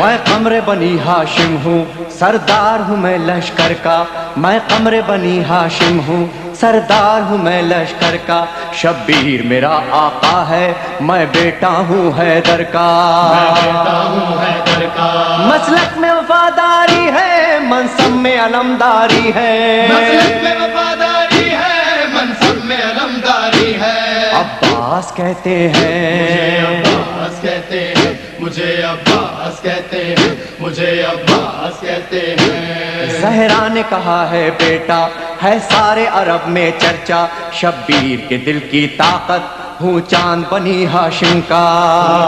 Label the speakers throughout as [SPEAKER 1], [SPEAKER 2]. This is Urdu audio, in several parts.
[SPEAKER 1] میں قمر بنی ہاشم ہوں سردار ہوں میں لشکر کا، میں قمر بنی ہاشم ہوں سردار ہوں میں لشکر کا، شبیر میرا آقا ہے میں بیٹا ہوں حیدر کا، مسلک میں وفاداری ہے منصب میں علمداری ہے،
[SPEAKER 2] مسلک میں وفاداری ہے منصب میں علمداری ہے،
[SPEAKER 1] عباس کہتے ہیں
[SPEAKER 2] عباس کہتے ہیں مجھے عباس کہتے ہیں مجھے عباس کہتے ہیں،
[SPEAKER 1] زہرا نے کہا ہے بیٹا ہے سارے عرب میں چرچا، شبیر کے دل کی طاقت ہوں چاند بنی ہاشم کا،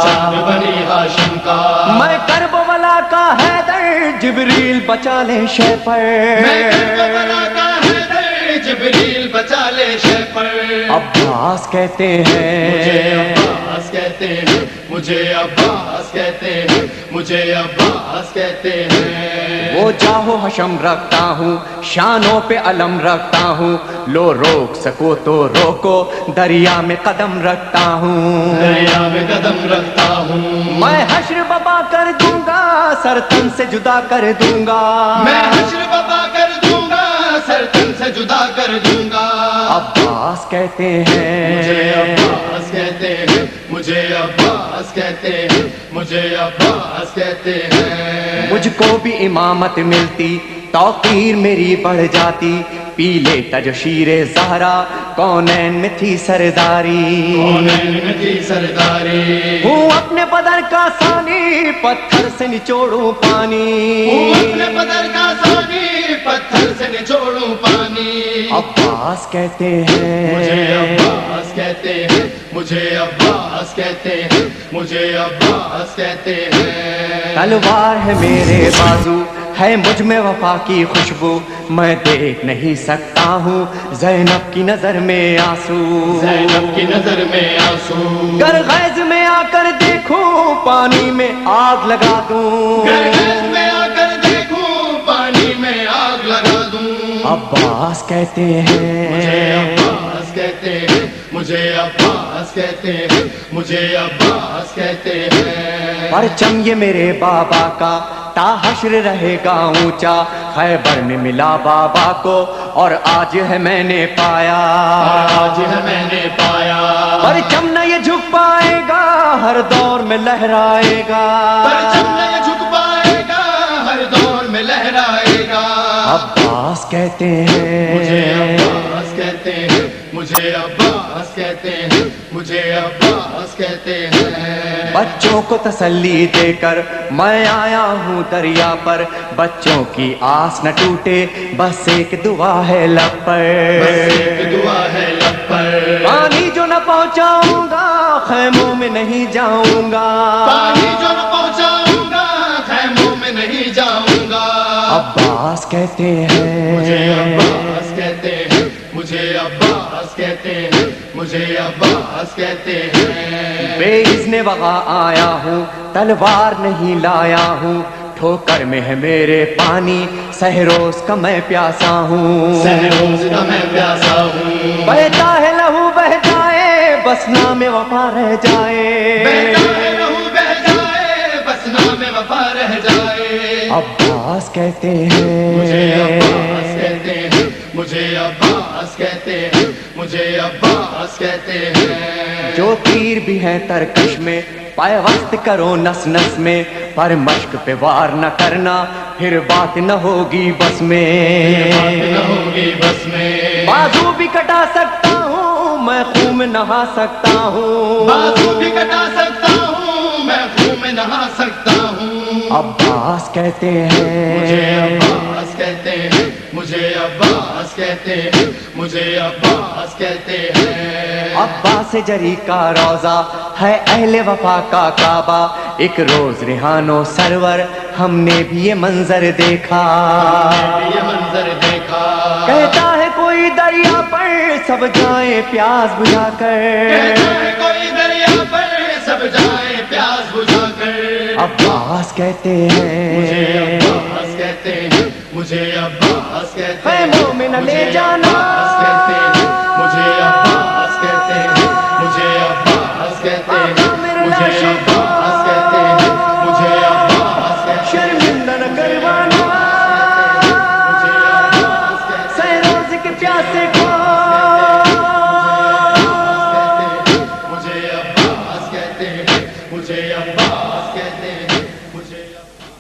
[SPEAKER 2] چاند بنی ہاشم کا،
[SPEAKER 1] میں کربلا کا حیدر جبریل بچا لے شے پر،
[SPEAKER 2] میں کربلا کا حیدر جبریل بچا لے شے پر،
[SPEAKER 1] عباس کہتے
[SPEAKER 2] مجھے
[SPEAKER 1] ہیں
[SPEAKER 2] عباس کہتے ہیں مجھے عباس کہتے ہیں مجھے عباس کہتے ہیں،
[SPEAKER 1] وہ جاہو حشم رکھتا ہوں شانوں پہ علم رکھتا ہوں، لو روک سکو تو روکو دریا میں قدم رکھتا ہوں،
[SPEAKER 2] دریا میں قدم رکھتا ہوں،
[SPEAKER 1] میں حشر ببا کر دوں گا سر تن سے جدا کر دوں گا،
[SPEAKER 2] میں حشر ببا کر دوں گا سر تن سے جدا کر دوں گا،
[SPEAKER 1] عباس کہتے
[SPEAKER 2] مجھے
[SPEAKER 1] ہیں
[SPEAKER 2] عباس کہتے ہیں مجھے عباس کہتے ہیں مجھے عباس کہتے ہیں،
[SPEAKER 1] مجھ کو بھی امامت ملتی توقیر میری بڑھ جاتی، پی لیتا جو شیر زہرا کونین میں تھی سرداری،
[SPEAKER 2] کونین میں تھی سرداری،
[SPEAKER 1] ہوں اپنے بدن کا ثانی پتھر سے نچوڑوں پانی،
[SPEAKER 2] اپنے بدر کا ثانی پتھر سے نچوڑوں پانی،
[SPEAKER 1] عباس کہتے
[SPEAKER 2] مجھے
[SPEAKER 1] ہیں
[SPEAKER 2] عباس کہتے ہیں مجھے عباس کہتے ہیں مجھے عباس کہتے ہیں،
[SPEAKER 1] تلوار ہے میرے بازو ہے مجھ میں وفا کی خوشبو، میں دیکھ نہیں سکتا ہوں زینب کی نظر میں آنسو،
[SPEAKER 2] زینب کی نظر میں آنسو،
[SPEAKER 1] گر غیظ میں آ کر دیکھوں پانی میں آگ لگا دوں،
[SPEAKER 2] گرگز میں آ کر دیکھوں پانی میں آگ لگا دوں،
[SPEAKER 1] عباس کہتے
[SPEAKER 2] مجھے
[SPEAKER 1] ہیں
[SPEAKER 2] عباس کہتے ہیں مجھے عباس کہتے ہیں مجھے عباس کہتے ہیں،
[SPEAKER 1] پرچم یہ میرے بابا کا تا حشر رہے گا اونچا، خیبر میں ملا بابا کو اور آج ہے میں نے پایا،
[SPEAKER 2] آج ہے میں نے پایا،
[SPEAKER 1] پرچم نہ یہ جھک پائے گا ہر دور میں لہرائے گا،
[SPEAKER 2] پرچم نہیں جھک پائے گا ہر دور میں لہرائے گا،
[SPEAKER 1] عباس کہتے
[SPEAKER 2] مجھے
[SPEAKER 1] ہیں
[SPEAKER 2] عباس کہتے ہیں مجھے عباس کہتے ہیں مجھے عباس کہتے ہیں،
[SPEAKER 1] بچوں کو تسلی دے کر میں آیا ہوں دریا پر، بچوں کی آس نہ ٹوٹے بس ایک دعا ہے لب
[SPEAKER 2] بس
[SPEAKER 1] پر،
[SPEAKER 2] ایک دعا ہے لب پر،
[SPEAKER 1] پانی جو نہ پہنچاؤں گا خیموں میں نہیں جاؤں گا،
[SPEAKER 2] پانی جو نہ پہنچاؤں گا خیموں میں نہیں جاؤں گا،
[SPEAKER 1] عباس کہتے
[SPEAKER 2] مجھے
[SPEAKER 1] ہیں
[SPEAKER 2] عباس کہتے ہیں مجھے عباس کہتے ہیں مجھے عباس کہتے ہیں،
[SPEAKER 1] بے اذن وغا آیا ہوں تلوار نہیں لایا ہوں، ٹھوکر میں ہے میرے پانی سہروز کا میں پیاسا ہوں،
[SPEAKER 2] سہروز کا میں پیاسا ہوں،
[SPEAKER 1] بہتا ہے لہو بہ جائے بس نام وفا رہ جائے،
[SPEAKER 2] بہتا ہے لہو بہ جائے بس نام وفا رہ جائے،
[SPEAKER 1] عباس کہتے
[SPEAKER 2] مجھے عباس
[SPEAKER 1] ہیں
[SPEAKER 2] کہتے ہیں مجھے عباس کہتے ہیں مجھے عباس کہتے ہیں،
[SPEAKER 1] جو تیر بھی ہیں ترکش میں پائے وقت کرو نس نس میں، پر مشق پہ وار نہ کرنا پھر بات نہ ہوگی بس میں،
[SPEAKER 2] بات نہ ہوگی بس میں،
[SPEAKER 1] بازو بھی کٹا سکتا ہوں میں خون میں نہا سکتا ہوں،
[SPEAKER 2] بازو بھی کٹا سکتا ہوں میں خون میں نہا سکتا ہوں،
[SPEAKER 1] عباس کہتے
[SPEAKER 2] مجھے
[SPEAKER 1] ہیں
[SPEAKER 2] عباس کہتے ہیں مجھے عباس کہتے ہیں مجھے عباس کہتے ہیں،
[SPEAKER 1] عباس جری کا روزہ ہے اہل وفا کا کعبہ، ایک روز ریحان و سرور ہم نے بھی یہ منظر دیکھا،
[SPEAKER 2] یہ منظر دیکھا،
[SPEAKER 1] کہتا ہے کوئی دریا پر سب جائیں پیاس بجھا کر،
[SPEAKER 2] کہتا ہے کوئی دریا پر سب جائے پیاس بجھا کر،
[SPEAKER 1] عباس کہتے
[SPEAKER 2] مجھے
[SPEAKER 1] ہیں
[SPEAKER 2] عباس کہتے ہیں مجھے عباس کہتے ہیں،
[SPEAKER 1] خیموں میں نہ لے
[SPEAKER 2] مجھے
[SPEAKER 1] جانا
[SPEAKER 2] عباس کہتے ہیں مجھے عباس